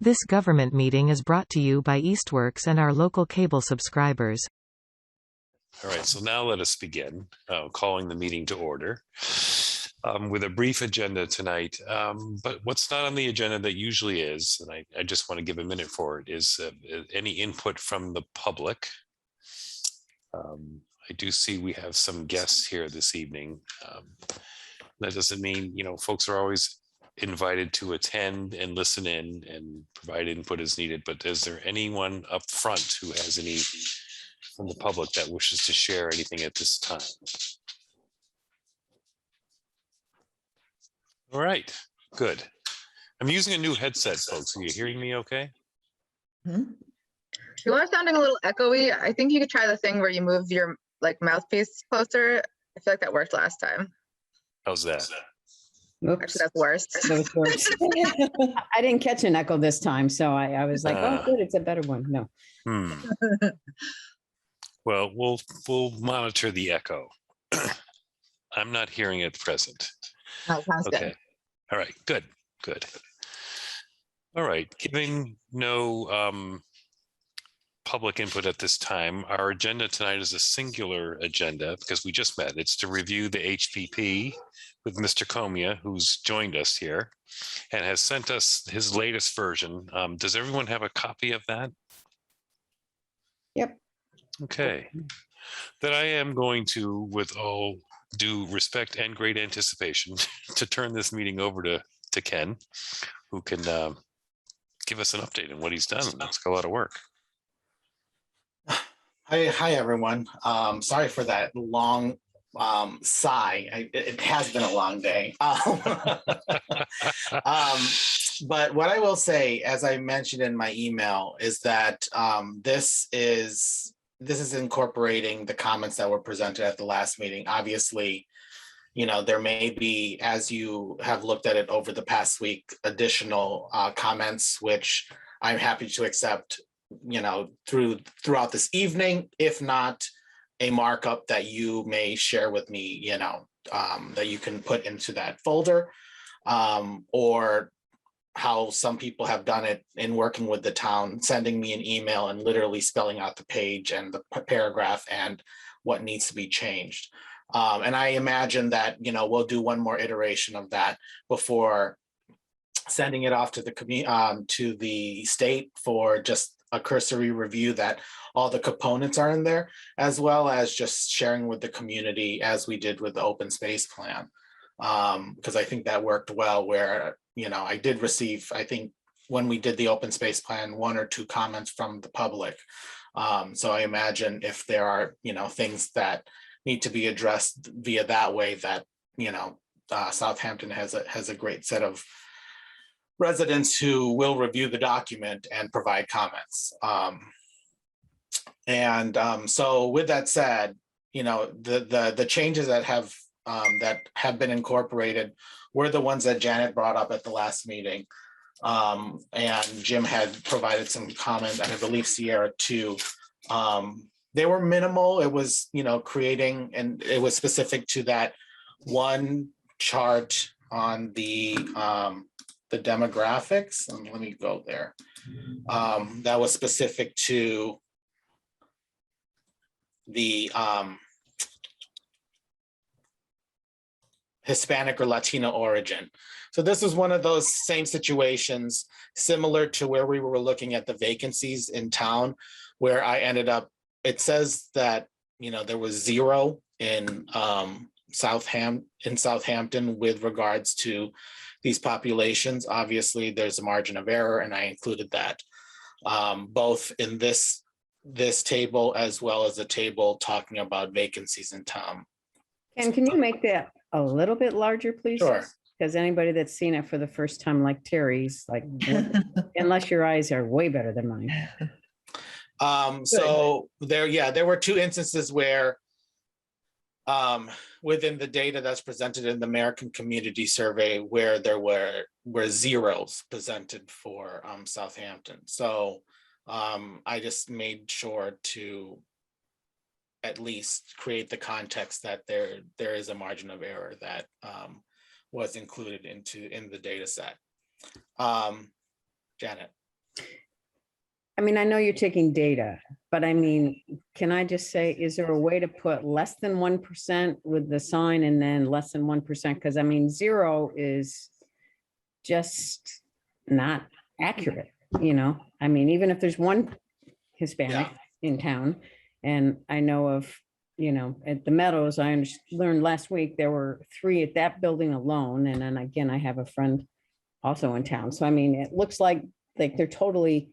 This government meeting is brought to you by Eastworks and our local cable subscribers. All right, so now let us begin calling the meeting to order with a brief agenda tonight. But what's not on the agenda that usually is, and I just want to give a minute for it, is any input from the public. I do see we have some guests here this evening. That doesn't mean, folks are always invited to attend and listen in and provide input as needed, but is there anyone up front who has any from the public that wishes to share anything at this time? All right, good. I'm using a new headset, folks. Are you hearing me okay? You are sounding a little echoey. I think you could try the thing where you move your mouthpiece closer. I feel like that worked last time. How's that? Oops. Actually, that's worse. That was worse. I didn't catch an echo this time, so I was like, oh, good, it's a better one. No. Well, we'll monitor the echo. I'm not hearing it present. Oh, sounds Okay. good. All right. Good. All right. Giving no public input at this time, our agenda tonight is a singular agenda because we just met. It's to review the HPP with Mr. Comia, who's joined us here and has sent us his latest version. Does everyone have a copy of that? Yep. Okay. Then I am going to, with all due respect and great anticipation, to turn this meeting over to Ken, who can give us an update on what he's done. That's a lot of work. Hi everyone. Sorry for that long sigh. It has been a long day. But what I will say, as I mentioned in my email, is that this is incorporating the comments that were presented at the last meeting. Obviously, there may be, as you have looked at it over the past week, additional comments, which I'm happy to accept, throughout this evening, if not a markup that you may share with me, that you can put into that folder, or how some people have done it in working with the town, sending me an email and literally spelling out the page and the paragraph and what needs to be changed. And I imagine that, we'll do one more iteration of that before sending it off to the state for just a cursory review that all the components are in there, as well as just sharing with the community as we did with the open space plan. Because I think that worked well where, I did receive, I think when we did the open space plan, 1 or 2 comments from the public. So I imagine if there are, things that need to be addressed via that way, that, Southampton has a great set of residents who will review the document and provide comments. So with that said, the changes that have been incorporated were the ones that Janet brought up at the last meeting. And Jim had provided some comment, and I believe Sierra too. They were minimal. It was, creating, and it was specific to that one chart on the demographics. Let me go there. That was specific to the Hispanic or Latino origin. So this is one of those same situations similar to where we were looking at the vacancies in town, where I ended up, it says that, there was 0 in Southampton with regards to these populations. Obviously, there's a margin of error, and I included that both in this table as well as the table talking about vacancies in town. And can you make that a little bit larger, please? Sure. Because anybody that's seen it for the first time, like Terry's, unless your eyes are way better than mine. So there were 2 instances where within the data that's presented in the American Community Survey where there were zeros presented for Southampton. So I just made sure to at least create the context that there is a margin of error that was included in the data set. Janet. I mean, I know you're taking data, but I mean, can I just say, is there a way to put less than 1% with the sign and then less than 1%? Because I mean, 0 is just not accurate, you know? I mean, even if there's one Hispanic in town, and I know of, you know, at the Meadows, learned last week, there were 3 at that building alone. And then again, I have a friend also in town. So I mean, it looks like they're totally,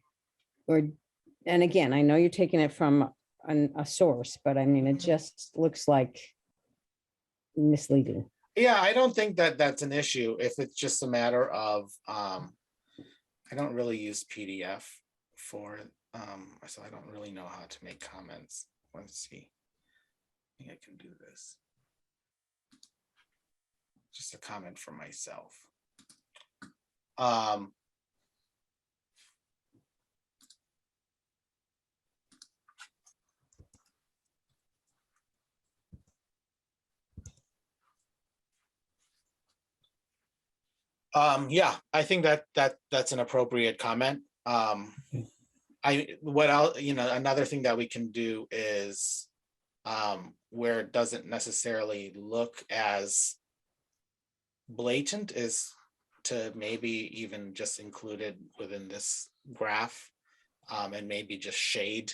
and again, I know you're taking it from a source, but I mean, it just looks like misleading. Yeah, I don't think that that's an issue if it's just a matter of, I don't really use PDF for, so I don't really know how to make comments. Let's see. I think I can do this. Just a comment for myself. Yeah, I think that's an appropriate comment. Another thing that we can do is where it doesn't necessarily look as blatant is to maybe even just include it within this graph, and maybe just shade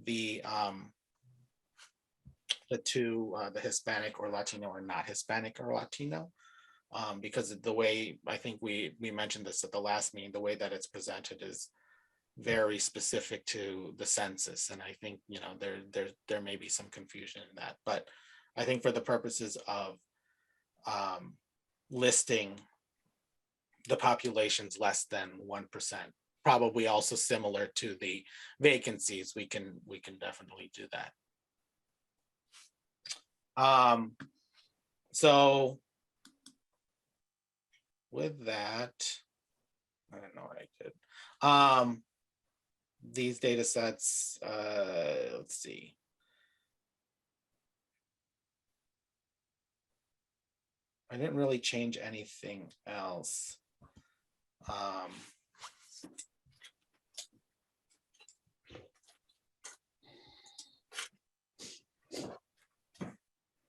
the two, the Hispanic or Latino or not Hispanic or Latino. Because the way, I think we mentioned this at the last meeting, the way that it's presented is very specific to the census. And I think, you know, there may be some confusion in that, but I think for the purposes of listing the populations less than 1%, probably also similar to the vacancies, we can definitely do that. So with that, I don't know what I did. These data sets, let's see. I didn't really change anything else.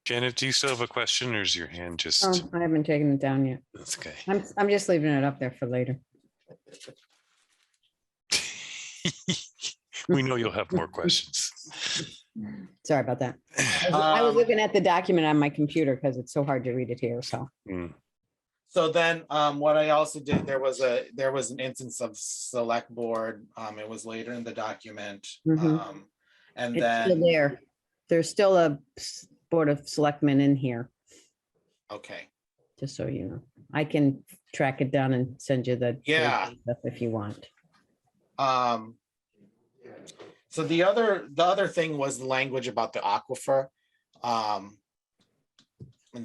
Janet, do you still have a question, or is your hand just? Oh, I haven't taken it down yet. That's okay. I'm just leaving it up there for later. We know you'll have more questions. Sorry about that. I was looking at the document on my computer because it's so hard to read it here, so. So then what I also did, there was an instance of select board. It was later in the document. Mhm. And It's then still there. There's still a board of selectmen in here, okay. just so you know. I can track it down and send you the Yeah. stuff if you want. So the other thing was the language about the aquifer. And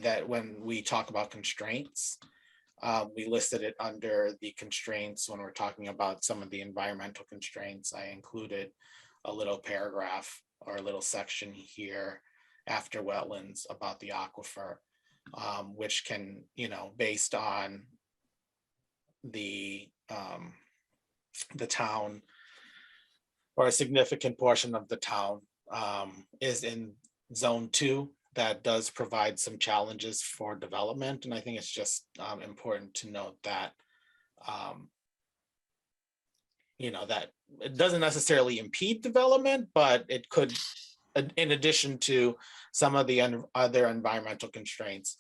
that when we talk about constraints, we listed it under the constraints when we're talking about some of the environmental constraints. I included a little paragraph or a little section here after wetlands about the aquifer, which can, you know, based on the town, or a significant portion of the town is in zone 2, that does provide some challenges for development. And I think it's just important to note that, you know, that it doesn't necessarily impede development, but it could, in addition to some of the other environmental constraints,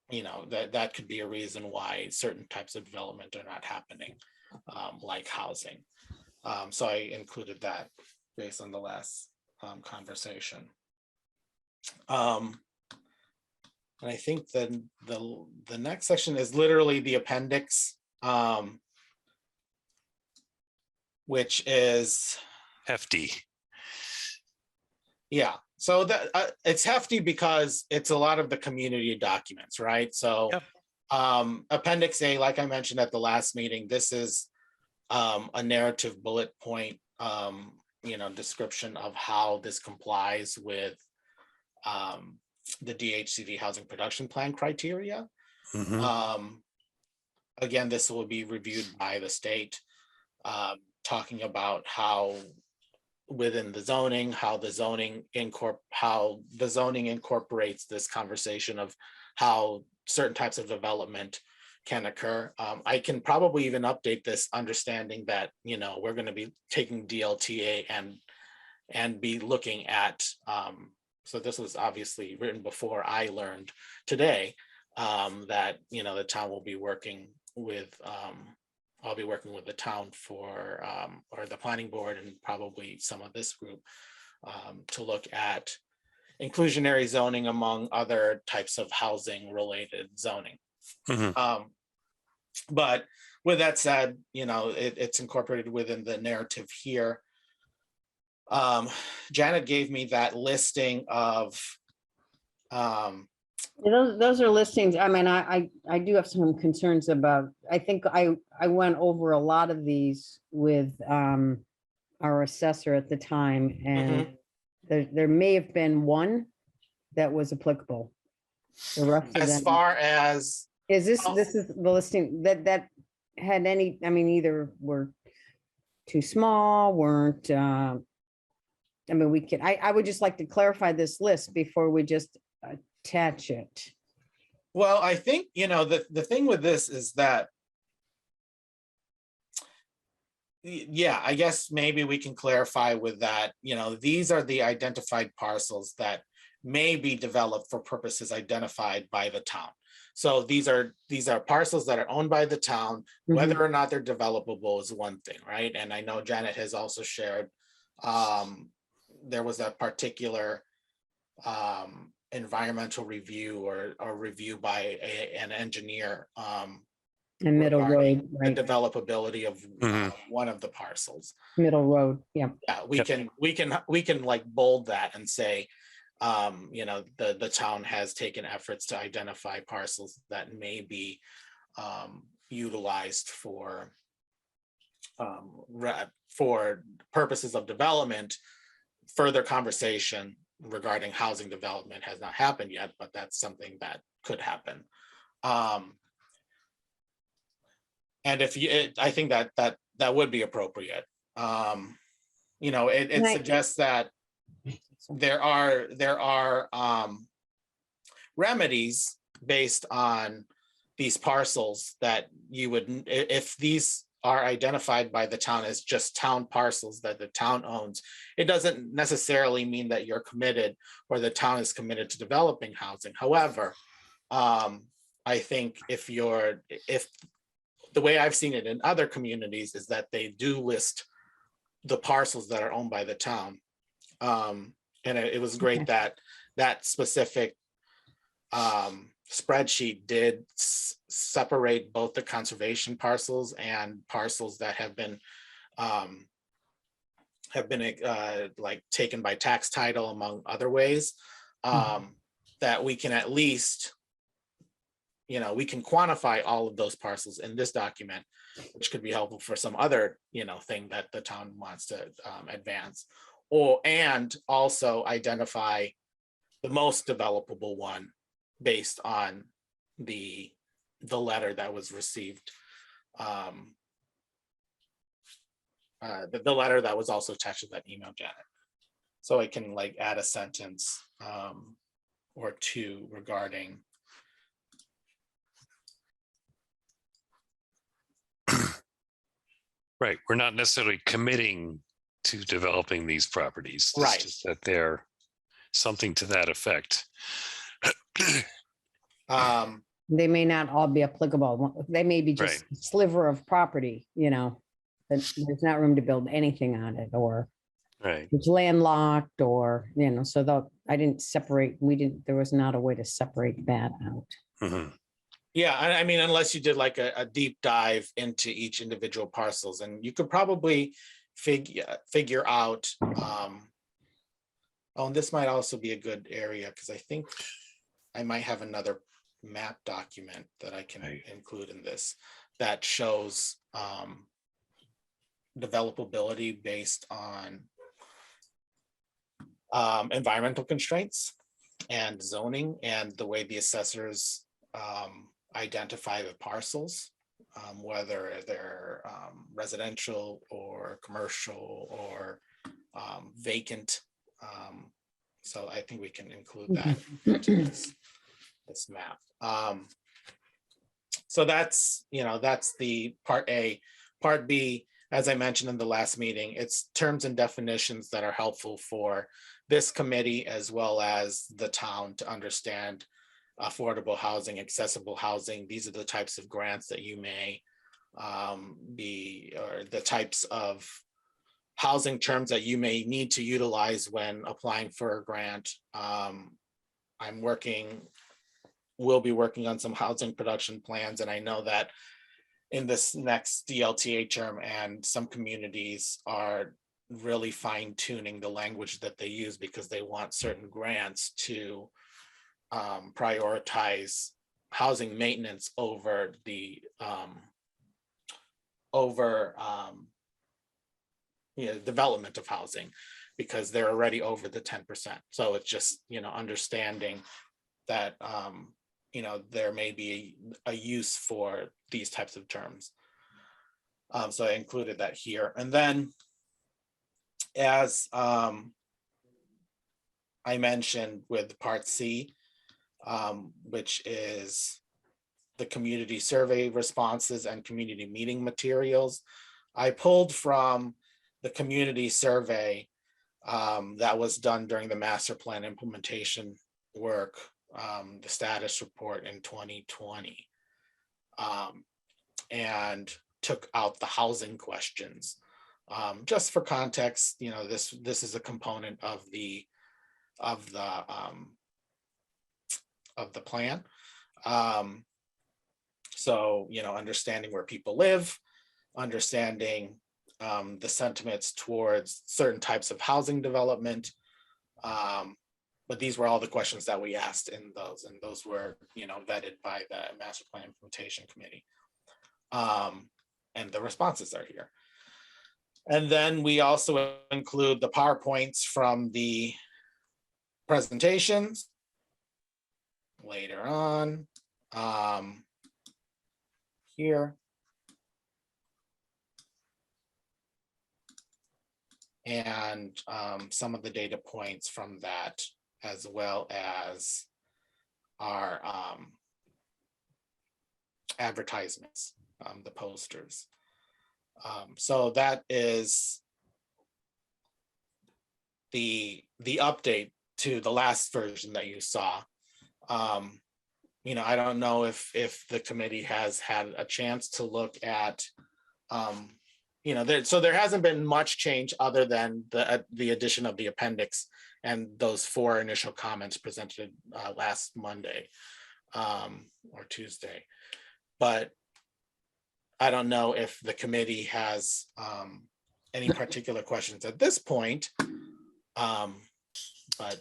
you know, that could be a reason why certain types of development are not happening, like housing. So I included that based on the last conversation. And I think then the next section is literally the appendix, which is Hefty. Yeah, so that it's hefty because it's a lot of the community documents, right? So Yep. Appendix A, like I mentioned at the last meeting, this is a narrative bullet point, you know, description of how this complies with the DHCD housing production plan criteria. Mhm. Again, this will be reviewed by the state. talking about how within the zoning, how the zoning incorporates this conversation of how certain types of development can occur. I can probably even update this, understanding that, you know, we're going to be taking DLTA and be looking at, so this was obviously written before I learned today, that, you know, the town will be working with, I'll be working with the town for, or the planning board and probably some of this group, to look at inclusionary zoning among other types of housing related zoning. Mhm. But with that said, you know, it's incorporated within the narrative here. Janet gave me that listing of, Those are listings. I mean, I do have some concerns about, I think I went over a lot of these with our assessor at the time, and there may have been one that was applicable. The rest of as them, far as, this is the listing that had any, I mean, either were too small, weren't, I mean, we could, I would just like to clarify this list before we just attach it. well, I think, you know, the thing with this is that, yeah, I guess maybe we can clarify with that, you know, these are the identified parcels that may be developed for purposes identified by the town. So these are parcels that are owned by the town. Whether or not they're developable is one thing, right? And I know Janet has also shared, there was a particular environmental review or review by an engineer, And Middle regarding Road, the right? developability of Mhm. one of the parcels. Middle Road, yeah. Yeah, we Yep. can like bold that and say, you know, the town has taken efforts to identify parcels that may be utilized for purposes of development. Further conversation regarding housing development has not happened yet, but that's something that could happen. And if you, I think that would be appropriate. You know, it And I- suggests that there are remedies based on these parcels that you would, if these are identified by the town as just town parcels that the town owns, it doesn't necessarily mean that you're committed or the town is committed to developing housing. However, I think if the way I've seen it in other communities is that they do list the parcels that are owned by the town. And it was great that that specific spreadsheet did separate both the conservation parcels and parcels that have been like taken by tax title, among other ways, that we can at least, you know, we can quantify all of those parcels in this document, which could be helpful for some other, you know, thing that the town wants to advance, and also identify the most developable one based on the letter that was received. The letter that was also attached to that email, Janet. So I can like add a sentence or two regarding Right, we're not necessarily committing to developing these properties. It's Right. just that they're something to that effect. They may not all be applicable. They may be just a sliver of property, you know, that there's not room to build anything on it, or Right. it's landlocked, or, you know, so I didn't separate, there was not a way to separate that out. Mhm. Yeah, I mean, unless you did like a deep dive into each individual parcels, and you could probably figure out. Oh, and this might also be a good area because I think I might have another map document that I can include in this that shows developability based on environmental constraints and zoning, and the way the assessors identify the parcels, whether they're residential or or commercial or vacant. So I think we can include that into this map. So that's, that's the part A. Part B, as I mentioned in the last meeting, it's terms and definitions that are helpful for this committee as well as the town to understand affordable housing, accessible housing. These are the types of grants that you may be, or the types of housing terms that you may need to utilize when applying for a grant. We'll be working on some housing production plans, and I know that in this next DLTA term, and some communities are really fine tuning the language that they use because they want certain grants to prioritize housing maintenance over the development of housing, because they're already over the 10%. So it's just, understanding that there may be a use for these types of terms. So I included that here. And then as I mentioned with part C, which is the community survey responses and community meeting materials, I pulled from the community survey that was done during the master plan implementation work, the status report in 2020, and took out the housing questions. Just for context, this is a component of the plan. So, understanding where people live, understanding the sentiments towards certain types of housing development. But these were all the questions that we asked in those, and those were, vetted by the Master Plan Implementation Committee. And the responses are here. And then we also include the PowerPoints from the presentations later on here. And some of the data points from that, as well as our advertisements, the posters. So that is the update to the last version that you saw. I don't know if the committee has had a chance to look at so there hasn't been much change other than the addition of the appendix and those 4 initial comments presented last Monday or Tuesday. But I don't know if the committee has any particular questions at this point. But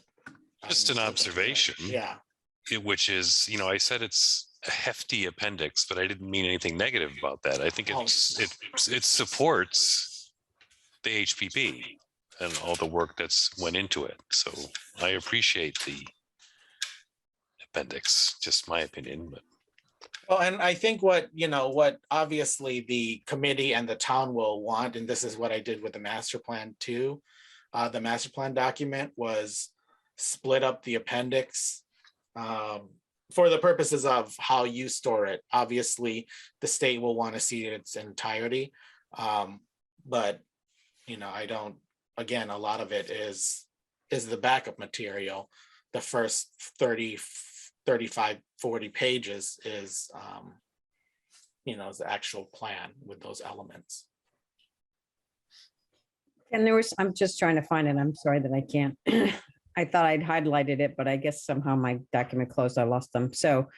Just an observation. Yeah. Which is, I said it's a hefty appendix, but I didn't mean anything negative about that. I think it supports the HPP and all the work that's went into it. So I appreciate the appendix, just my opinion. But well, and I think what obviously the committee and the town will want, and this is what I did with the master plan too. The master plan document was split up the appendix for the purposes of how you store it. Obviously, the state will want to see it in its entirety. But, I don't, again, a lot of it is the backup material. The first 30, 35, 40 pages is, is the actual plan with those elements. And I'm just trying to find it. I'm sorry that I can't. I thought I'd highlighted it, but I guess somehow my document closed. I lost them. So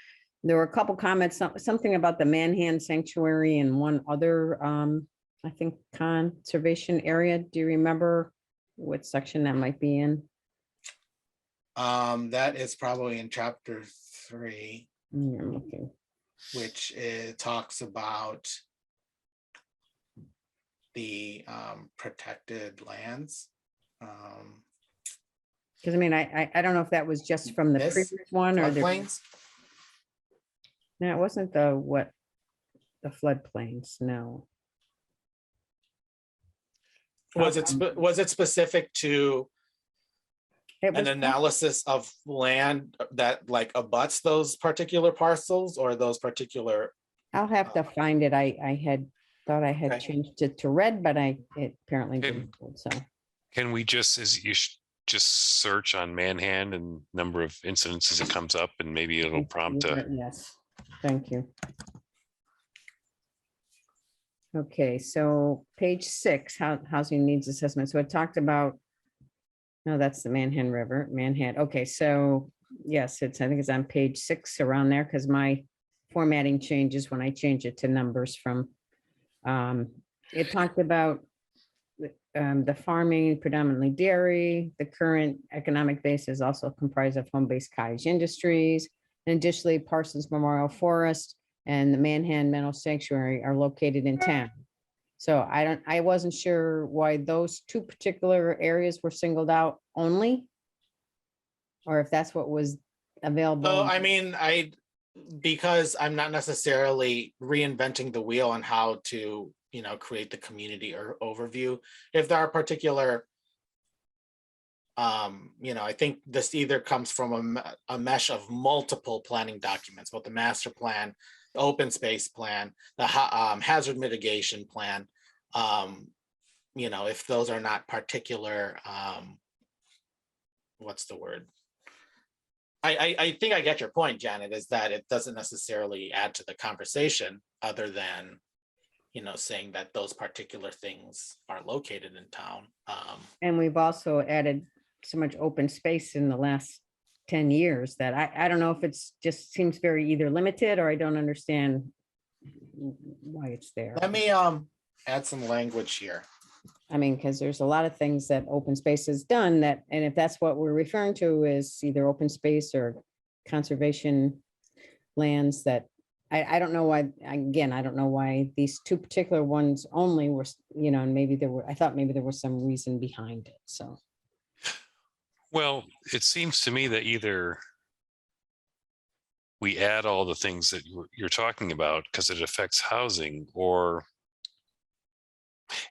there were a couple comments, something about the Manhan Sanctuary and one other, I think, conservation area. Do you remember what section that might be in? That is probably in chapter 3, Okay. which talks about the protected lands. Because I don't know if that was just from the This previous one or floodplains. No, it wasn't the floodplains. No. Was it specific to It an was, analysis of land that like abuts those particular parcels or those particular? I'll have to find it. I had thought I had Okay. changed it to red, but it apparently Okay. didn't, so. Can we just, just search on Manhan and number of incidences it comes up and maybe it'll prompt a, Yes, thank you. Okay, so page 6, housing needs assessment. So it talked about, no, that's the Manhan River, Manhan. Okay, so yes, I think it's on page 6 around there because my formatting changes when I change it to numbers from, it talked about the farming, predominantly dairy. The current economic base is also comprised of home-based cottage industries. And additionally, Parsons Memorial Forest and the Manhan Mental Sanctuary are located in town. So I wasn't sure why those two particular areas were singled out only. Or if that's what was available. Oh, I mean, because I'm not necessarily reinventing the wheel on how to, create the community or overview. If there are particular, I think this either comes from a mesh of multiple planning documents, both the master plan, the open space plan, the hazard mitigation plan. If those are not particular, what's the word? I think I get your point, Janet, is that it doesn't necessarily add to the conversation other than, saying that those particular things are located in town. And we've also added so much open space in the last 10 years that I don't know if it's just seems very either limited or I don't understand why it's there. Let me add some language here. I mean, because there's a lot of things that open space has done that, and if that's what we're referring to is either open space or conservation lands that I don't know why, again, I don't know why these two particular ones only were, and maybe I thought maybe there was some reason behind it, so. well, it seems to me that either we add all the things that you're talking about because it affects housing, or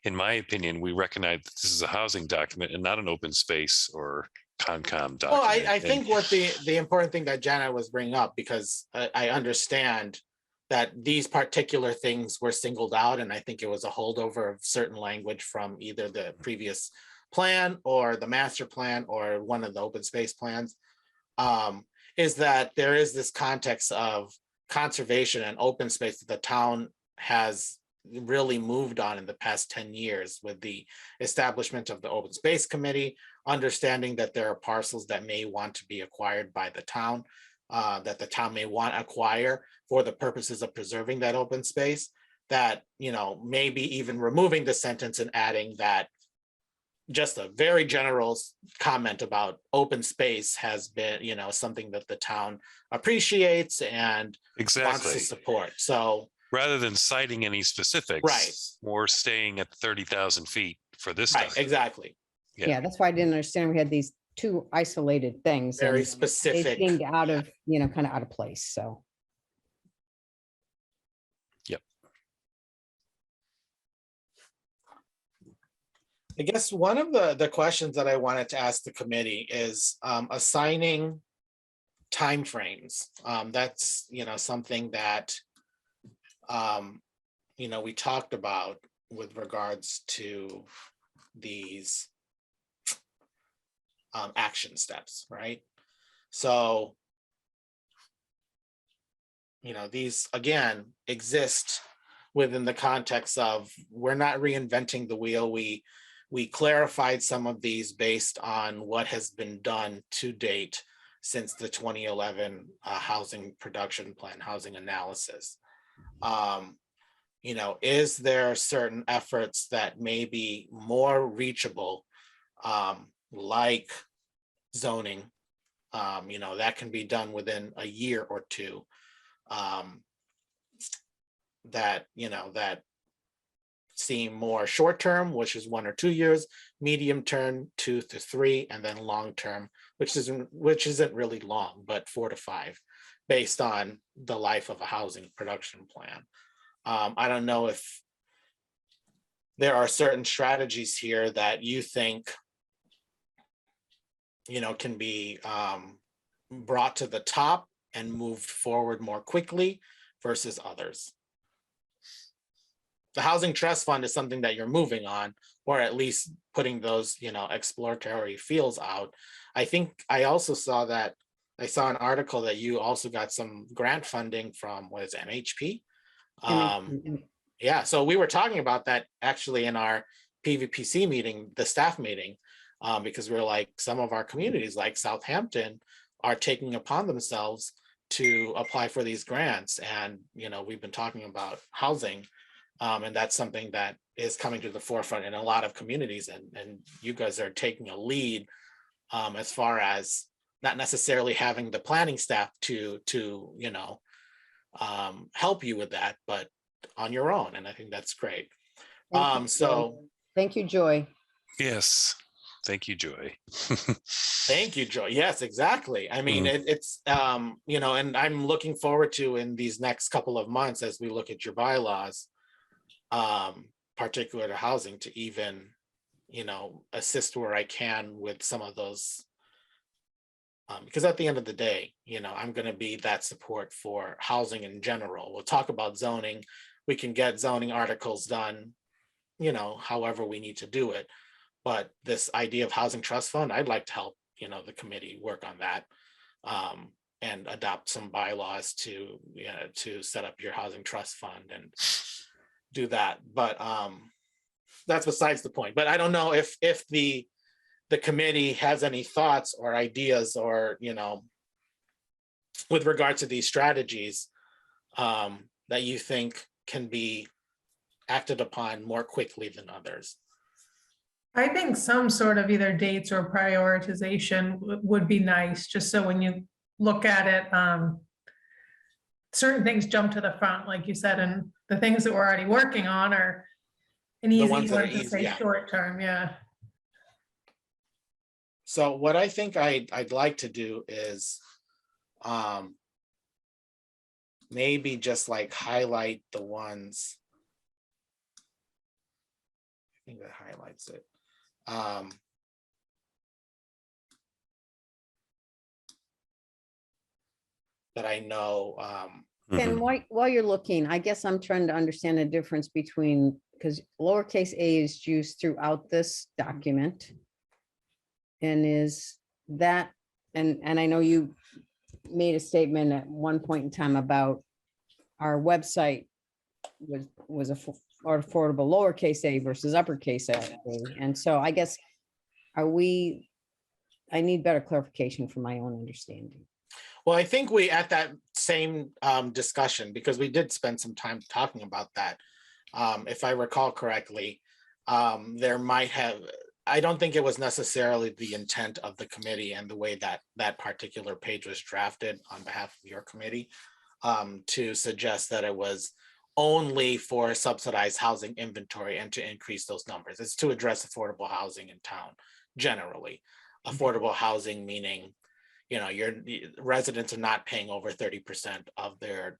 in my opinion, we recognize that this is a housing document and not an open space or Concom document. Well, I And- think what the important thing that Janet was bringing up, because I understand that these particular things were singled out, and I think it was a holdover of certain language from either the previous plan or the master plan or one of the open space plans, is that there is this context of conservation and open space that the town has really moved on in the past 10 years with the establishment of the open space committee, understanding that there are parcels that may want to be acquired by the town, that the town may want to acquire for the purposes of preserving that open space, that, maybe even removing the sentence and adding that just a very general comment about open space has been, something that the town appreciates and wants Exactly. to support. So Rather than citing any specifics. Right. Or staying at 30,000 feet for this right, document. exactly. Yeah. Yeah, that's why I didn't understand. We had these two isolated things. Very and specific. They seemed out of, kind of out of place, so. I guess one of the questions that I wanted to ask the committee is assigning timeframes. That's, something that, we talked about with regards to these action steps, right? So, these, again, exist within the context of we're not reinventing the wheel. We clarified some of these based on what has been done to date since the 2011 housing production plan, housing analysis. Is there certain efforts that may be more reachable, like zoning, that can be done within a year or two, that seem more short-term, which is 1 or 2 years, medium term 2 to 3, and then long-term, which isn't really long, but 4 to 5, based on the life of a housing production plan. I don't know if there are certain strategies here that you think, can be brought to the top and moved forward more quickly versus others. The Housing Trust Fund is something that you're moving on, or at least putting those, exploratory feels out. I think I also saw an article that you also got some grant funding from, what is it, MHP? Yeah, so we were talking about that actually in our PVPC meeting, the staff meeting, because we're like, some of our communities like Southampton are taking upon themselves to apply for these grants. And, we've been talking about housing, and that's something that is coming to the forefront in a lot of communities. And you guys are taking a lead as far as not necessarily having the planning staff to help you with that, but on your own. And I think that's great. Thank you, Joy. Yes. Thank you, Joy. Thank you, Joy. Yes, exactly. I mean, it's and I'm looking forward to, in these next couple of months, as we look at your bylaws, particular to housing, to even, assist where I can with some of those. Because at the end of the day, I'm going to be that support for housing in general. We'll talk about zoning. We can get zoning articles done, however we need to do it. But this idea of Housing Trust Fund, I'd like to help, the committee work on that, and adopt some bylaws to set up your Housing Trust Fund and do that. But that's besides the point. But I don't know if the committee has any thoughts or ideas, or, with regard to these strategies, that you think can be acted upon more quickly than others. I think some sort of either dates or prioritization would be nice, just so when you look at it, certain things jump to the front, like you said, and the things that we're already working on are an easy one to say short term. Yeah. So what I think I'd like to do is maybe just like highlight the ones. I think that highlights it. That I know. And while you're looking, I guess I'm trying to understand the difference between, because lowercase a is used throughout this document. And is that, and I know you made a statement at one point in time about our website was affordable lowercase a versus uppercase a. And so I guess, I need better clarification for my own understanding. Well, I think we, at that same discussion, because we did spend some time talking about that, if I recall correctly, there might have, I don't think it was necessarily the intent of the committee and the way that that particular page was drafted on behalf of your committee, to suggest that it was only for subsidized housing inventory and to increase those numbers. It's to address affordable housing in town generally. Affordable housing meaning, your residents are not paying over 30% of their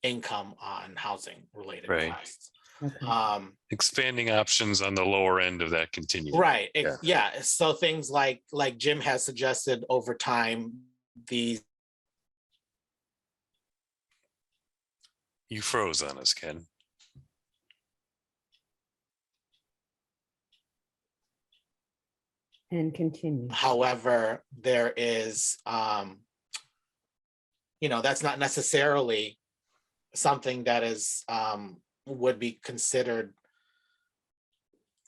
income on housing related costs. Okay. Expanding options on the lower end of that continuum. Right. Yeah. So things like Jim has suggested over time, these. You froze on us, Ken. And continue. However, there is, that's not necessarily something that is would be considered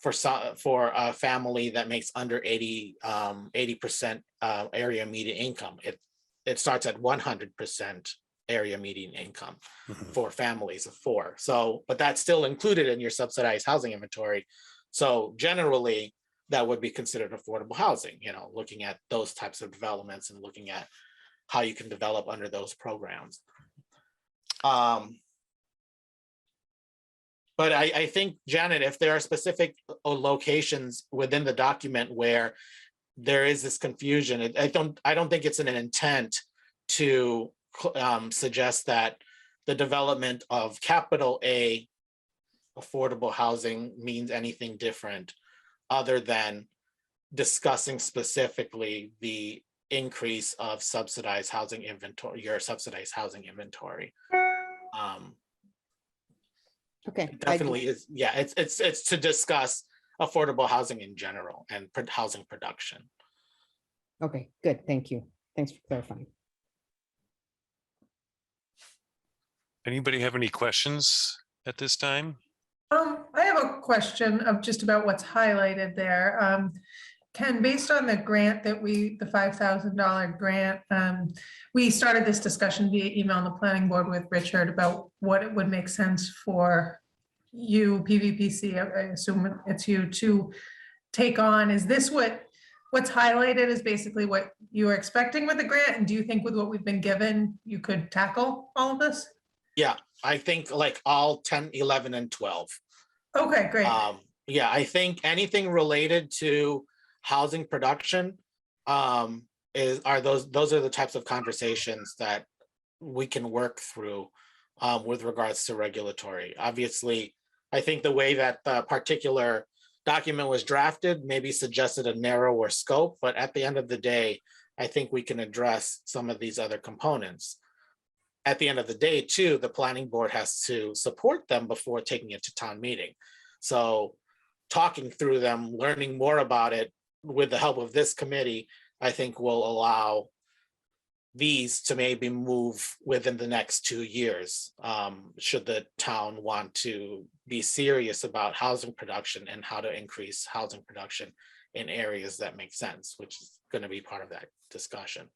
for a family that makes under 80% area median income. It starts at 100% area median income for families of 4. So, but that's still included in your subsidized housing inventory. So generally, that would be considered affordable housing, looking at those types of developments and looking at how you can develop under those programs. But I think, Janet, if there are specific locations within the document where there is this confusion, I don't think it's an intent to suggest that the development of capital A affordable housing means anything different other than discussing specifically the increase of subsidized housing inventory, your subsidized housing inventory. Okay. Definitely is, yeah, it's to discuss affordable housing in general and housing production. Okay, good. Thank you. Thanks for clarifying. Anybody have any questions at this time? I have a question of just about what's highlighted there. Ken, based on the grant that the $5,000 grant, we started this discussion via email on the planning board with Richard about what it would make sense for you, PVPC, I assume it's you, to take on. Is this what's highlighted is basically what you were expecting with the grant? And do you think with what we've been given, you could tackle all of this? Yeah, I think like all 10, 11, and 12. Okay, great. Yeah, I think anything related to housing production those are the types of conversations that we can work through with regards to regulatory. Obviously, I think the way that the particular document was drafted maybe suggested a narrower scope, but at the end of the day, I think we can address some of these other components. At the end of the day, too, the planning board has to support them before taking it to town meeting. So talking through them, learning more about it with the help of this committee, I think will allow these to maybe move within the next 2 years, should the town want to be serious about housing production and how to increase housing production in areas that make sense, which is going to be part of that discussion.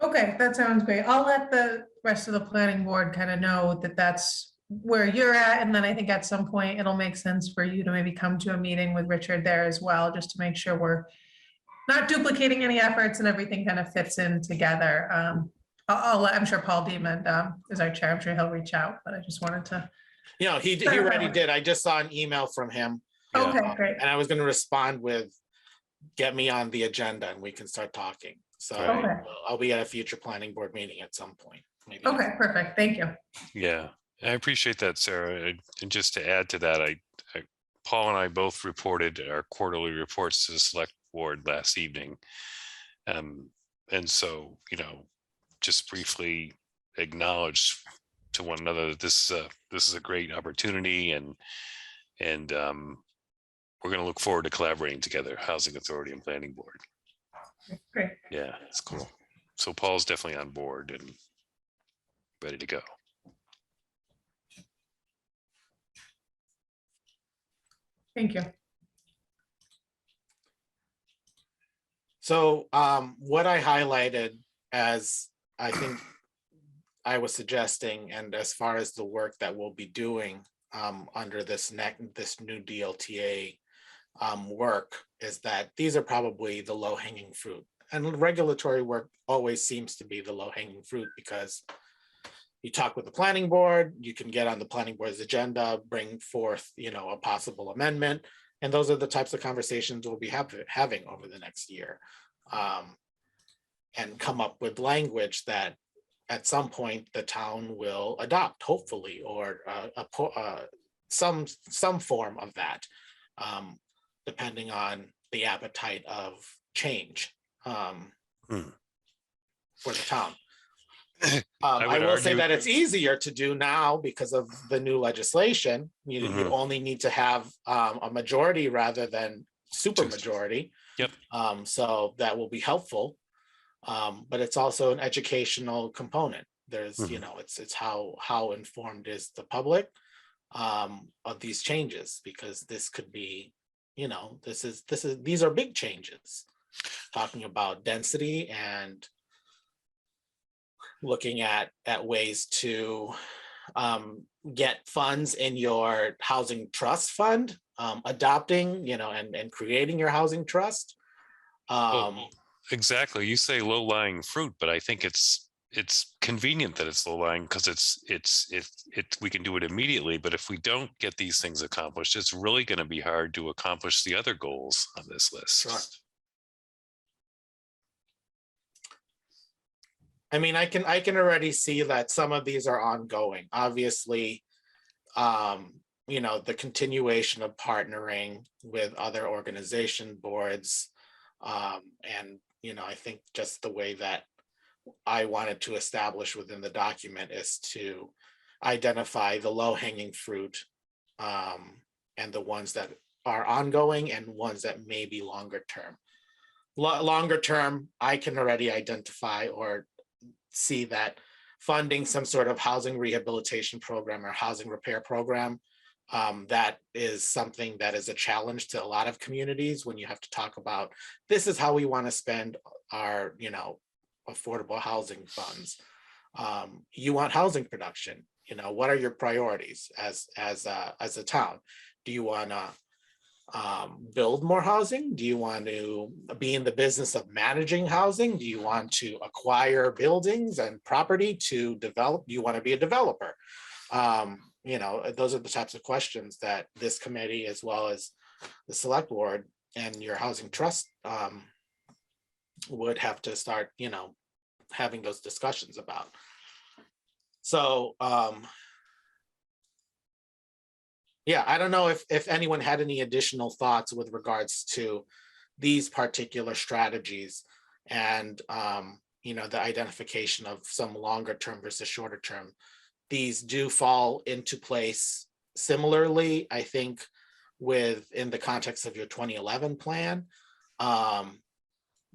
Okay, that sounds great. I'll let the rest of the planning board kind of know that that's where you're at. And then I think at some point it'll make sense for you to maybe come to a meeting with Richard there as well, just to make sure we're not duplicating any efforts and everything kind of fits in together. I'm sure Paul Diamond is our chair. I'm sure he'll reach out, but I just wanted to. You know, he already did. I just saw an email from him. Okay, great. And I was going to respond with, get me on the agenda and we can start talking. So Okay. I'll be at a future planning board meeting at some point. Maybe. Okay, perfect. Thank you. Yeah, I appreciate that, Sarah. And just to add to that, Paul and I both reported our quarterly reports to the select board last evening. And so, you know, just briefly acknowledge to one another that this is a great opportunity, and we're going to look forward to collaborating together, Housing Authority and Planning Board. Great. Yeah, it's cool. So Paul's definitely on board and ready to go. Thank you. So what I highlighted, as I think I was suggesting, and as far as the work that we'll be doing under this new DLTA work, is that these are probably the low-hanging fruit. And regulatory work always seems to be the low-hanging fruit, because you talk with the planning board, you can get on the planning board's agenda, bring forth, you know, a possible amendment. And those are the types of conversations we'll be having over the next year, and come up with language that at some point the town will adopt, hopefully, or some form of that, depending on the appetite of change for the town. I will say that it's easier to do now because of the new legislation. You only need to have a majority rather than super majority. Yep. So that will be helpful. But it's also an educational component. There's, you know, it's how informed is the public of these changes, because this could be, you know, these are big changes, talking about density and looking at ways to get funds in your housing trust fund, adopting, you know, and creating your housing trust. Exactly. You say low-lying fruit, but I think it's convenient that it's low-lying, because we can do it immediately. But if we don't get these things accomplished, it's really going to be hard to accomplish the other goals on this list. Sure. I mean, I can already see that some of these are ongoing. Obviously, the continuation of partnering with other organization boards. And, I think just the way that I wanted to establish within the document is to identify the low hanging fruit, and the ones that are ongoing and ones that may be longer term. Longer term, I can already identify or see that funding some sort of housing rehabilitation program or housing repair program, that is something that is a challenge to a lot of communities when you have to talk about, this is how we want to spend our, affordable housing funds. You want housing production, what are your priorities as a town? Do you want to build more housing? Do you want to be in the business of managing housing? Do you want to acquire buildings and property to develop? Do you want to be a developer? Those are the types of questions that this committee, as well as the select board and your housing trust, would have to start, having those discussions about. So, yeah, I don't know if anyone had any additional thoughts with regards to these particular strategies and, the identification of some longer term versus shorter term. These do fall into place similarly, I think, in the context of your 2011 plan.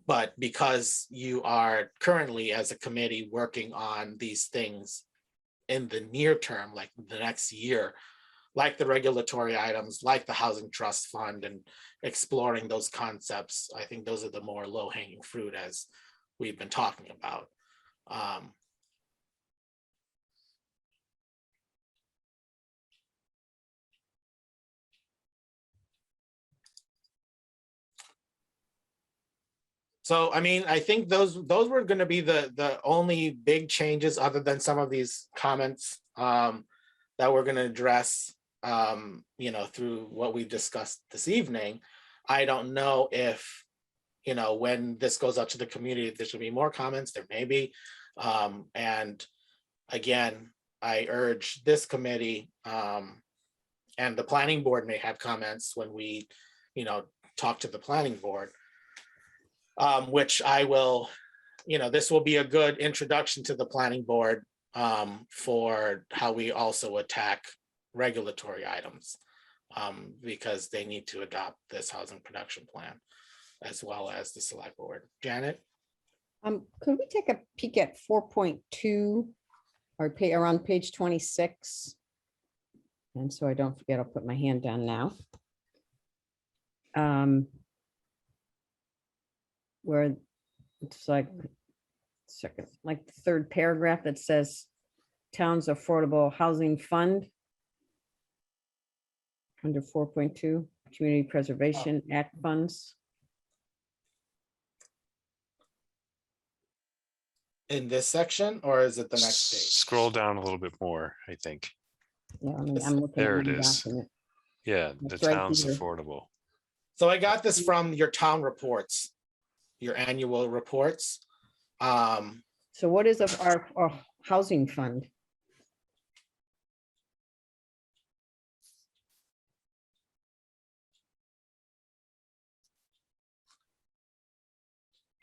But because you are currently as a committee working on these things in the near term, like the next year, like the regulatory items, like the housing trust fund, and exploring those concepts, I think those are the more low hanging fruit as we've been talking about. So, I think those were going to be the only big changes, other than some of these comments that we're going to address, through what we discussed this evening. I don't know if, when this goes out to the community, if there should be more comments. There may be. And again, I urge this committee, and the planning board may have comments when we, talk to the planning board. Which I will, this will be a good introduction to the planning board, for how we also attack regulatory items, because they need to adopt this housing production plan as well as the select board. Janet? Could we take a peek at 4.2 or around page 26? And so I don't forget, I'll put my hand down now. Where it's like the third paragraph that says Town's Affordable Housing Fund under 4.2 Community Preservation Act funds. In this section, or is it the next page? Scroll down a little bit more, I think. Yeah, I'm looking There at it the is. document. Yeah, the That's right town's here. affordable. So I got this from your town reports, your annual reports. So what is our housing fund?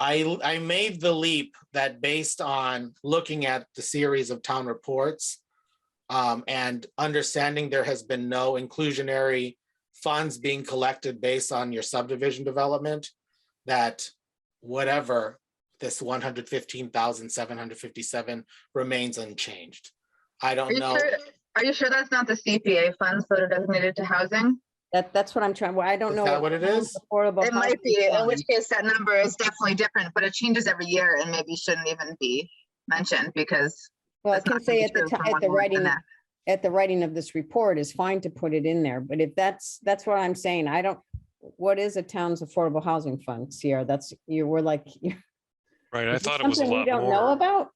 I made the leap that based on looking at the series of town reports, and understanding there has been no inclusionary funds being collected based on your subdivision development, that whatever this 115,757 remains unchanged. I don't know. Are you sure that's not the CPA funds that are designated to housing? That's what I'm trying. Well, I don't Is know. that what it is? Affordable It might housing be, in fund. which case that number is definitely different, but it changes every year and maybe shouldn't even be mentioned because. Well, I that's can not say gonna be at the true time, from at the one month to writing, next. at the writing of this report is fine to put it in there, but if that's what I'm saying, I don't, what is a town's affordable housing fund, Sierra? That's, we're like, is Right, I it thought it was a something we lot don't know more. about?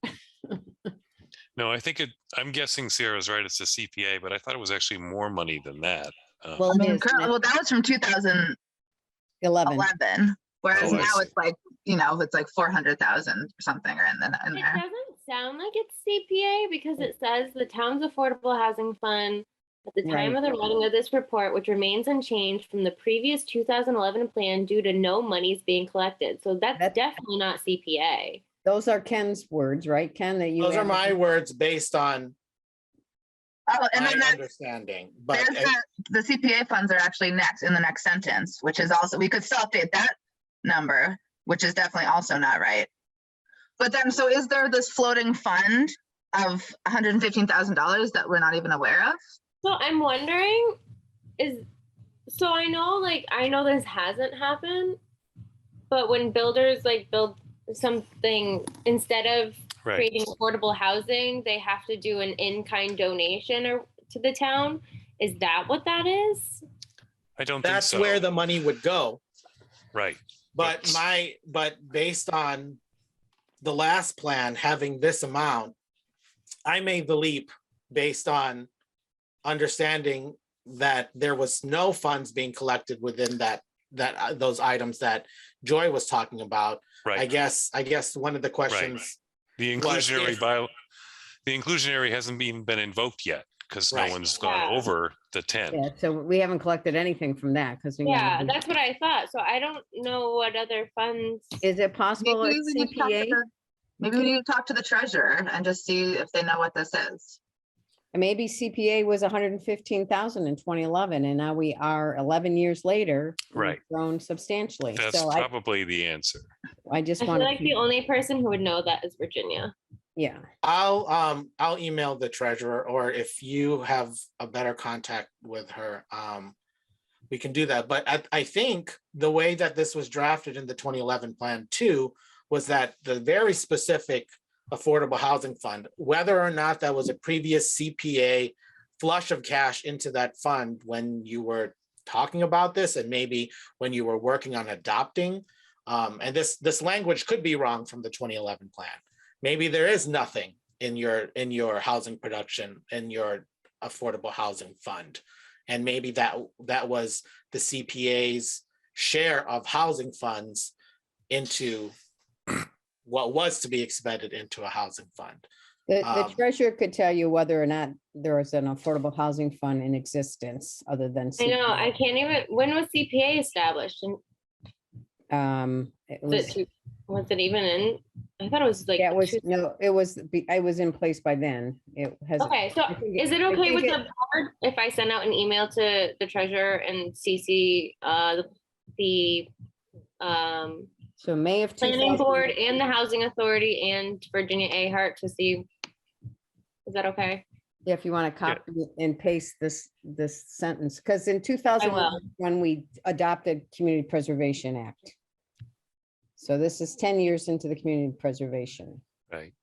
No, I think I'm guessing Sierra's right, it's a CPA, but I thought it was actually more money than that. Well, I it mean, is, well, that was from 2011, 11. whereas Oh, I now see. it's like, it's like 400,000 or something or in It there. doesn't sound like it's CPA because it says the town's affordable housing fund At the time of the writing of this report, which remains unchanged from the previous 2011 plan due to no monies being collected. So that's That- definitely not CPA. Those are Ken's words, right, Ken, that you. Those are added? my words based on Oh, and my then understanding, but there's the CPA funds are actually next in the next sentence, which is also, we could still update that number, which is definitely also not right. But then, so is there this floating fund of $115,000 that we're not even aware of? So I'm wondering, so I know this hasn't happened, but when builders like build something, instead of Right. creating affordable housing, they have to do an in-kind donation or to the town. Is that what that is? I don't think that's so. where the money would go. Right. But based on the last plan having this amount, I made the leap based on understanding that there was no funds being collected within those items that Joy was talking about. Right. I guess one of the questions, The was inclusionary if- the inclusionary hasn't even been invoked yet because no Right. one's gone Yeah. over the 10. Yeah, so we haven't collected anything from that because. Yeah, that's what I thought. So I don't know what other funds. Is it possible Maybe it's we need to talk to CPA? maybe we need to talk to the treasurer and just see if they know what this is. Maybe CPA was 115,000 in 2011, and now we are 11 years later. we've Right. Grown substantially. That's So probably the answer. I just I feel want like the only person who would know that is Virginia. yeah. I'll email the treasurer, or if you have a better contact with her, we can do that. But I think the way that this was drafted in the 2011 plan too was that the very specific affordable housing fund, whether or not that was a previous CPA flush of cash into that fund when you were talking about this, and maybe when you were working on adopting, and this language could be wrong from the 2011 plan. Maybe there is nothing in your housing production, in your affordable housing fund. And maybe that was the CPA's share of housing funds into what was to be expended into a housing fund. The treasurer could tell you whether or not there was an affordable housing fund in existence other than. I know, CPA. I can't even, when was CPA established? And It was it even in? I thought it was like. Yeah, it was, two- no, it was, I was in place by then. It has. Okay, so I think is it I okay think with the board if I send out an email to the treasurer and CC the So May of. planning 2000 board and the housing authority and Virginia A Hart to see? Is that okay? Yeah, if you want to copy and paste this sentence, because in 2000, will. when we adopted Community Preservation Act. So this is 10 years into the community preservation. Right.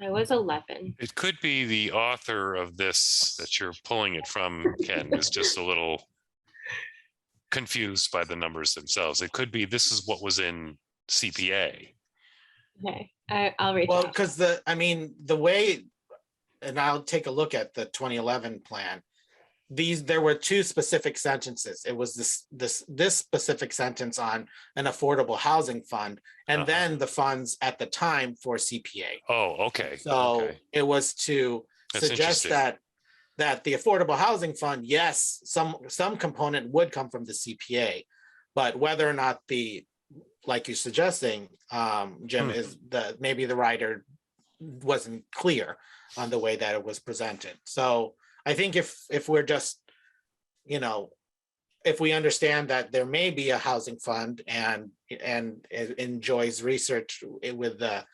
I was 11. It could be the author of this that you're pulling it from, Ken, is just a little confused by the numbers themselves. It could be this is what was in CPA. Okay, I'll reach Well, out. because the way, and I'll take a look at the 2011 plan. There were two specific sentences. It was this specific sentence on an affordable housing fund, and then the funds at the time for CPA. Oh, okay. So Okay. it was to That's suggest interesting. that the affordable housing fund, yes, some component would come from the CPA, but whether or not like you're suggesting, Jim, is maybe the writer wasn't clear on the way that it was presented. So I think if we're just, if we understand that there may be a housing fund and enjoys research with the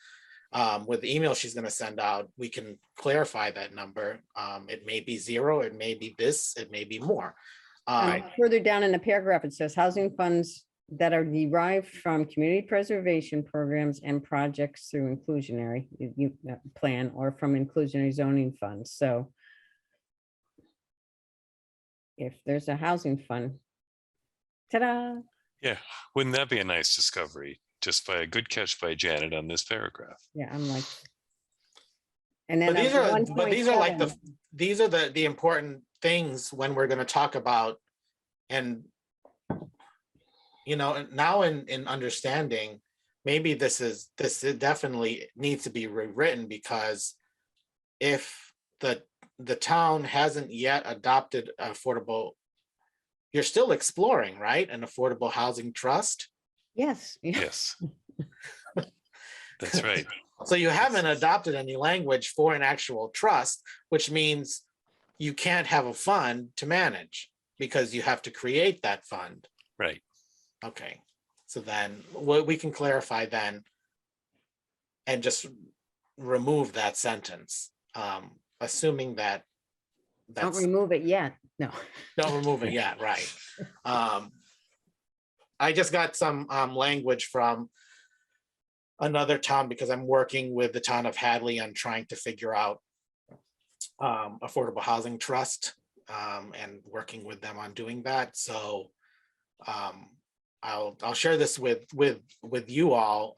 email she's going to send out, we can clarify that number. It may be zero, it may be this, it may be more. Further down in the paragraph, it says housing funds that are derived from community preservation programs and projects through inclusionary plan or from inclusionary zoning funds. So if there's a housing fund, ta-da. Yeah, wouldn't that be a nice discovery? Just by a good catch by Janet on this paragraph. Yeah, I'm like. And then. But these are like 1.7. these are the important things when we're going to talk about, and now in understanding, maybe this definitely needs to be rewritten, because if the town hasn't yet adopted affordable, you're still exploring, right? An affordable housing trust. Yes. Yes. That's right. So you haven't adopted any language for an actual trust, which means you can't have a fund to manage because you have to create that fund. Right. Okay, so then we can clarify then and just remove that sentence, assuming that Don't that's, remove it yet. No. don't remove it yet, right? I just got some language from another town because I'm working with the town of Hadley on trying to figure out affordable housing trust and working with them on doing that. So I'll share this with you all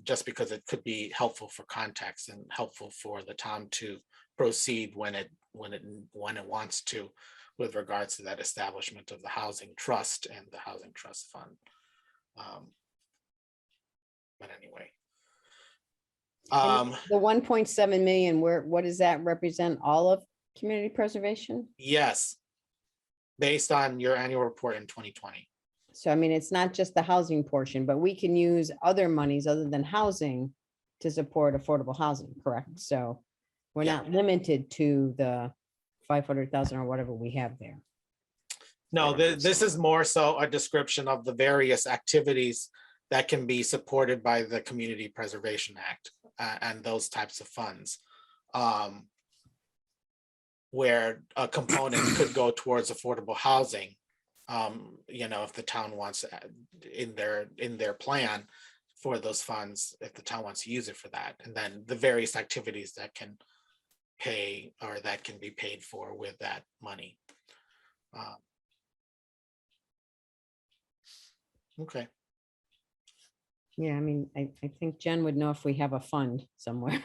just because it could be helpful for context and helpful for the town to proceed when it wants to with regards to that establishment of the housing trust and the housing trust fund. But anyway. And the 1.7 million, what does that represent? All of community preservation? Yes. Based on your annual report in 2020. So I mean, it's not just the housing portion, but we can use other monies other than housing to support affordable housing, correct? So we're Yeah. not limited to the 500,000 or whatever we have there. No, this is more so a description of the various activities that can be supported by the Community Preservation Act and those types of funds. Where a component could go towards affordable housing. You know, if the town wants in their plan for those funds, if the town wants to use it for that, and then the various activities that can pay or that can be paid for with that money. Okay. Yeah, I mean, I think Jen would know if we have a fund somewhere.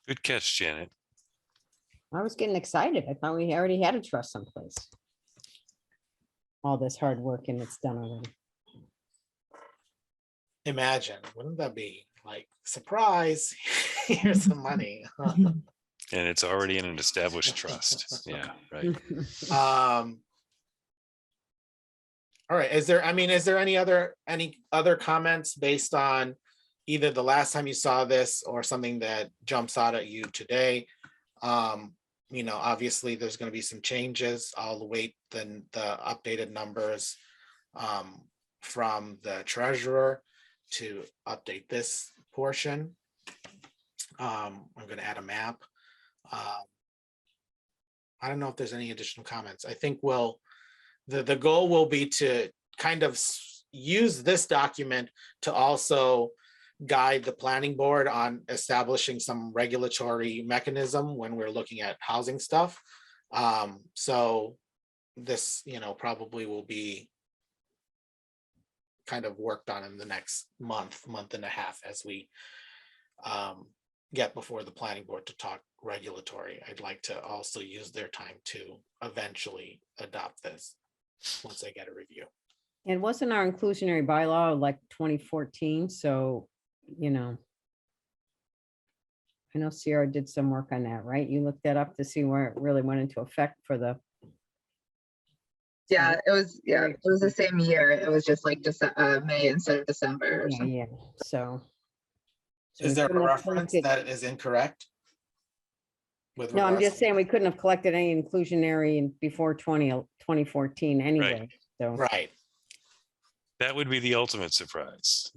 Good catch, Janet. I was getting excited. I thought we already had a trust someplace. All this hard work and it's done already. Imagine, wouldn't that be like, surprise, here's some money. And it's already in an established trust. Yeah, right. All right, is there any other comments based on either the last time you saw this or something that jumps out at you today? You know, obviously there's going to be some changes. I'll await the updated numbers from the treasurer to update this portion. I'm going to add a map. I don't know if there's any additional comments. I think the goal will be to kind of use this document to also guide the planning board on establishing some regulatory mechanism when we're looking at housing stuff. So this, you know, probably will be kind of worked on in the next month and a half as we get before the planning board to talk regulatory. I'd like to also use their time to eventually adopt this once I get a review. It wasn't our inclusionary bylaw like 2014, so, you know. I know Sierra did some work on that, right? You looked that up to see where it really went into effect for the. Yeah, it was the same year. It was just like May instead of December or Yeah, something. yeah, so. Is we there a couldn't have reference collected- that is incorrect? With No, I'm regards just to- saying we couldn't have collected any inclusionary before 2014 anyway, so. Right. That would be the ultimate surprise.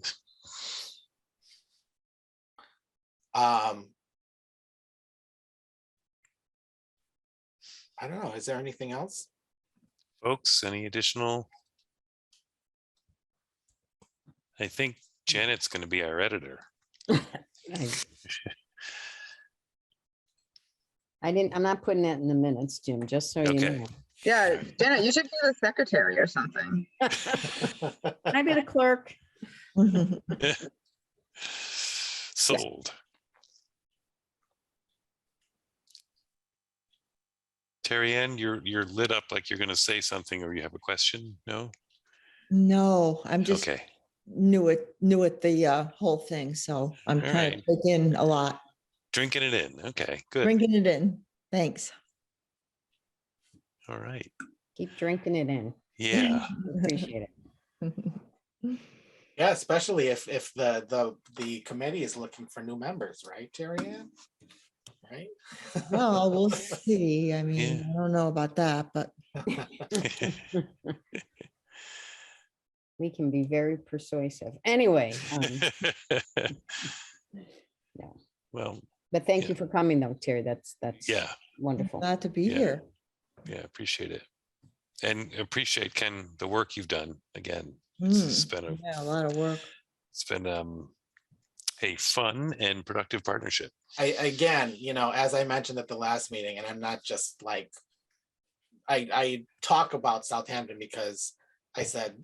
I don't know. Is there anything else? Folks, any additional? I think Janet's going to be our editor. I'm not putting that in the minutes, Jim, just so you Okay. know. Yeah, Janet, you should be the secretary or something. Can I be the clerk? Sold. Terry Ann, you're lit up like you're going to say something or you have a question? No? No, I'm just Okay. new at the whole thing, so I'm All trying right. to take in a lot, Drinking it in. Okay, good. drinking it in. Thanks. All right. Keep drinking it in. Yeah. Appreciate it. Yeah, especially if the committee is looking for new members, right, Terry Ann? Right? Well, we'll see. I mean, Yeah. I don't know about that, but We can be very persuasive. Anyway, no. Well, But thank Yeah. you for coming though, Terry. That's yeah, wonderful. glad to be Yeah. here. yeah, appreciate it. And appreciate, Ken, the work you've done. Again, it's been Yeah, a lot of work. a fun and productive partnership. Again, as I mentioned at the last meeting, and I'm not just like, I talk about Southampton because I said,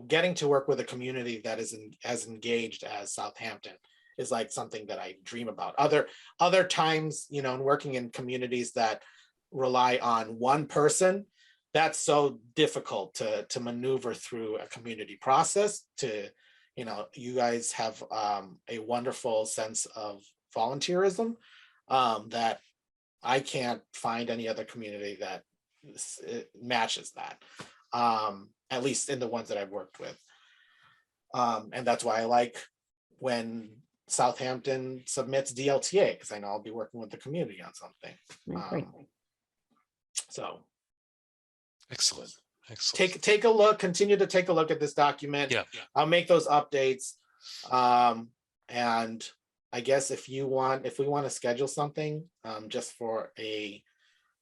getting to work with a community that is as engaged as Southampton is like something that I dream about. Other times, in working in communities that rely on one person, that's so difficult to maneuver through a community process. You guys have a wonderful sense of volunteerism that I can't find any other community that matches that, at least in the ones that I've worked with. And that's why I like when Southampton submits DLTA, because I know I'll be working with the community on something. Great. So Excellent. Excellent. take a look, continue to take a look at this document. Yeah. I'll make those updates. And I guess if we want to schedule something just for a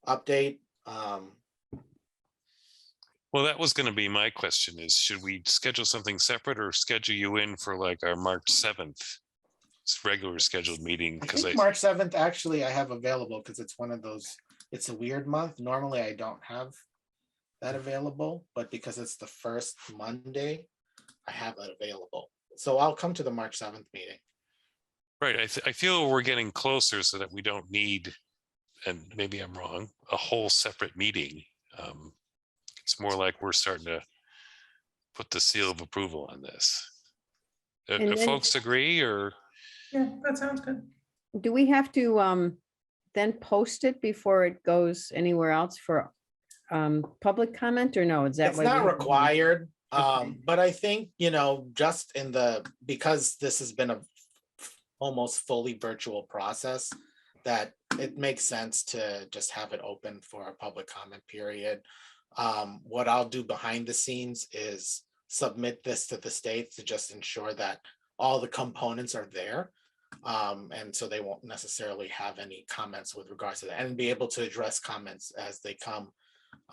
update. Well, that was going to be my question is, should we schedule something separate or schedule you in for like our March 7th regular scheduled meeting? I Because think March 7th, actually, I have available because it's one of those, it's a weird month. Normally, I don't have that available, but because it's the first Monday, I have that available. So I'll come to the March 7th meeting. right. I feel we're getting closer so that we don't need, and maybe I'm wrong, a whole separate meeting. It's more like we're starting to put the seal of approval on this. And Do then- folks agree or? Yeah, that sounds good. Do we have to then post it before it goes anywhere else for public comment or no? Is that It's why we not have to- required, Okay. but I think, just because this has been a almost fully virtual process, that it makes sense to just have it open for a public comment period. What I'll do behind the scenes is submit this to the state to just ensure that all the components are there. And so they won't necessarily have any comments with regards to that, and be able to address comments as they come,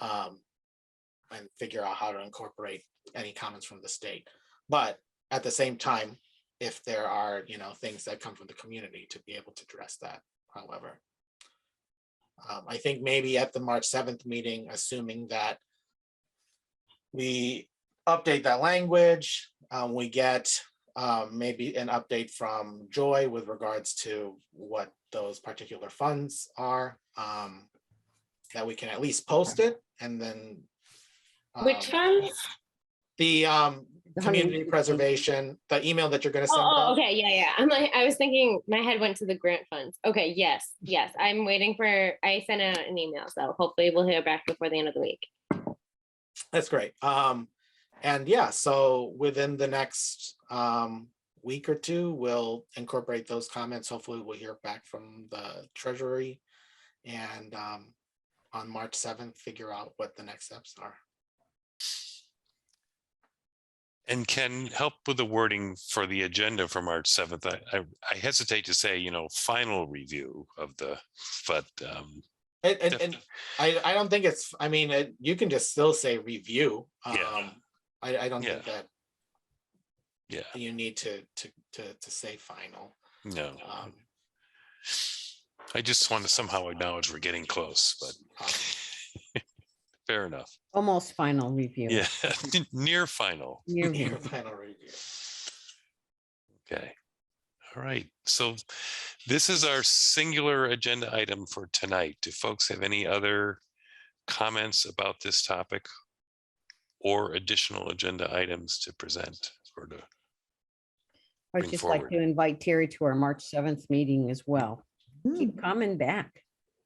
and figure out how to incorporate any comments from the state. But at the same time, if there are, things that come from the community, to be able to address that, however. I think maybe at the March 7th meeting, assuming that we update that language, we get maybe an update from Joy with regards to what those particular funds are, that we can at least post it, and then Which funds? the The community 150. preservation, the email that you're gonna send Oh, out. okay, yeah. I'm like, I was thinking, my head went to the grant funds. Okay, yes. I'm waiting I sent out an email, so hopefully we'll hear back before the end of the week. That's great. And yeah, so within the next week or two, we'll incorporate those comments. Hopefully we'll hear back from the Treasury, and on March 7th, figure out what the next steps are. And can help with the wording for the agenda for March 7th. I hesitate to say, final review of but And I don't think it's, you can just still say review. Yeah. I don't Yeah. think that yeah, you need to say final. no. Um, I just want to somehow acknowledge we're getting close, but fair enough. Almost final review. Yeah, near final. Near review. Final review. Okay. All right. So this is our singular agenda item for tonight. Do folks have any other comments about this topic or additional agenda items to present or to I'd bring just like forward? to invite Terry to our March 7th meeting as well. Hmm, Keep coming back.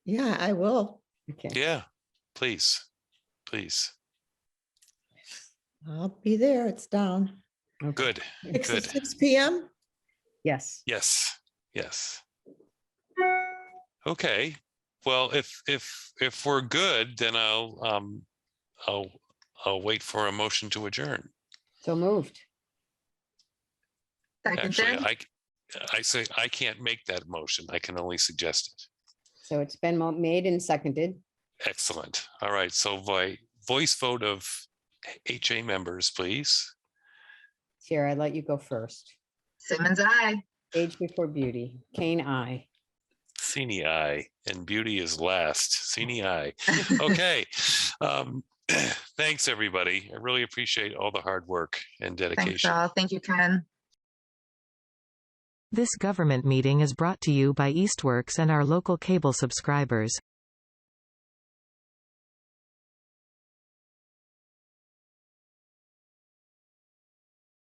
Yeah, I will. Okay. Yeah, please, please. I'll be there. It's down. Okay. Good, 6 good. 6 PM. Yes. Yes, yes. Okay, well, if we're good, then I'll wait for a motion to adjourn. So moved. Second, Actually, Jen? I say I can't make that motion. I can only suggest it. So it's been made and seconded. Excellent. All right, so by voice vote of HA members, please. Chair, I'd let you go first. Simmons, aye. Age before beauty. Kane, I. Seenie, aye, and beauty is last. Seenie, aye. Okay. Thanks, everybody. I really appreciate all the hard work and Thanks dedication. all. Thank you, Ken. This government meeting is brought to you by Eastworks and our local cable subscribers.